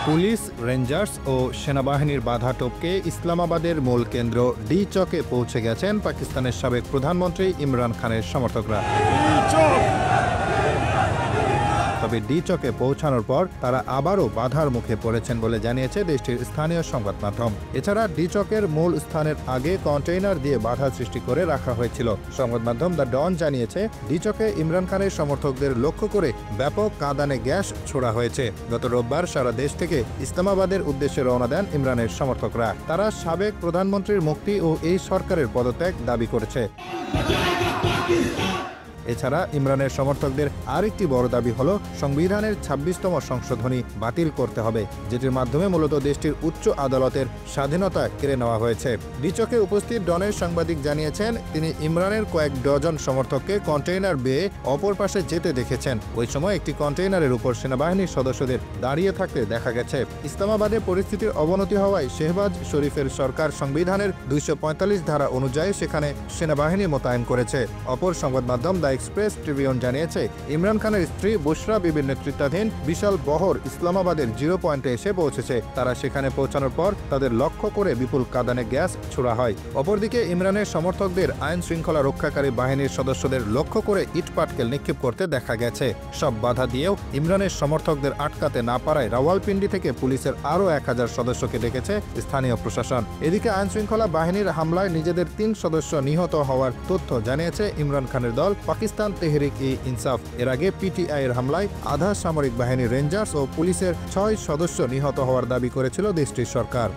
Police, rangers ও সেনাবাহিনীর বাধা টপকে ইসলামাবাদের মূল কেন্দ্র ডি চকে পৌঁছে গেছেন পাকিস্তানের সাবেক প্রধানমন্ত্রী ইমরান খানের সমর্থকরা। তবে ডি চকে পৌঁছানোর পর তারা আবারও বাধার মুখে পড়েছেন বলে জানিয়েছে দেশটির স্থানীয় সংবাদ মাধ্যম। এছাড়া ডি চকের মূল স্থানের আগে কন্টেইনার দিয়ে বাধা সৃষ্টি করে রাখা হয়েছিল। সংবাদ মাধ্যম দ্য ডন জানিয়েছে, ডি চকে ইমরান খানের সমর্থকদের লক্ষ্য করে ব্যাপক কাঁদানে গ্যাস ছোড়া হয়েছে। গত রোববার সারা দেশ থেকে ইসলামাবাদের উদ্দেশ্যে রওনা দেন ইমরানের সমর্থকরা। তারা সাবেক প্রধানমন্ত্রীর মুক্তি ও এই সরকারের পদত্যাগ দাবি করেছে। এছাড়া ইমরানের সমর্থকদের আরেকটি বড় দাবি হল সংবিধানের ২৬তম সংশোধনী বাতিল করতে হবে, যেটির মাধ্যমে মূলত দেশটির উচ্চ আদালতের স্বাধীনতা কেড়ে নেওয়া হয়েছে। ডিচকে উপস্থিত ডনের সাংবাদিক জানিয়েছেন, তিনি ইমরানের কয়েক ডজন সমর্থককে কন্টেইনার বেয়ে অপর পাশে যেতে দেখেছেন। ওই সময় একটি কন্টেইনারের উপর সেনাবাহিনীর সদস্যদের দাঁড়িয়ে থাকতে দেখা গেছে। ইসলামাবাদে পরিস্থিতির অবনতি হওয়ায় শেহবাজ শরীফের সরকার সংবিধানের ২৪৫ ধারা অনুযায়ী সেখানে সেনাবাহিনী মোতায়েন করেছে। অপর সংবাদ মাধ্যম দ্য এক্সপ্রেস ট্রিবিউন জানিয়েছে, ইমরান খানের স্ত্রী বুশরা বিবির নেতৃত্বাধীন বিশাল বহর ইসলামাবাদের জিরো পয়েন্টে এসে পৌঁছেছে। তারা সেখানে পৌঁছানোর পর তাদের লক্ষ্য করে বিপুল কাঁদানে গ্যাস ছোড়া হয়। অপরদিকে ইমরানের সমর্থকদের আইন শৃঙ্খলা রক্ষাকারী বাহিনীর সদস্যদের লক্ষ্য করে ইটপাটকেল নিক্ষেপ করতে দেখা গেছে। সব বাধা দিয়েও ইমরানের সমর্থকদের আটকাতে না পারায় রাওয়ালপিন্ডি থেকে পুলিশের আরও ১,০০০ সদস্যকে ডেকেছে স্থানীয় প্রশাসন। এদিকে আইন শৃঙ্খলা বাহিনীর হামলায় নিজেদের ৩ সদস্য নিহত হওয়ার তথ্য জানিয়েছে ইমরান খানের দল পাকিস্তান তেহরিক-ই-ইনসাফ। এর আগে পিটিআই এর হামলায় আধা সামরিক বাহিনী, রেঞ্জার্স ও পুলিশের ৬ সদস্য নিহত হওয়ার দাবি করেছিল দেশটির সরকার।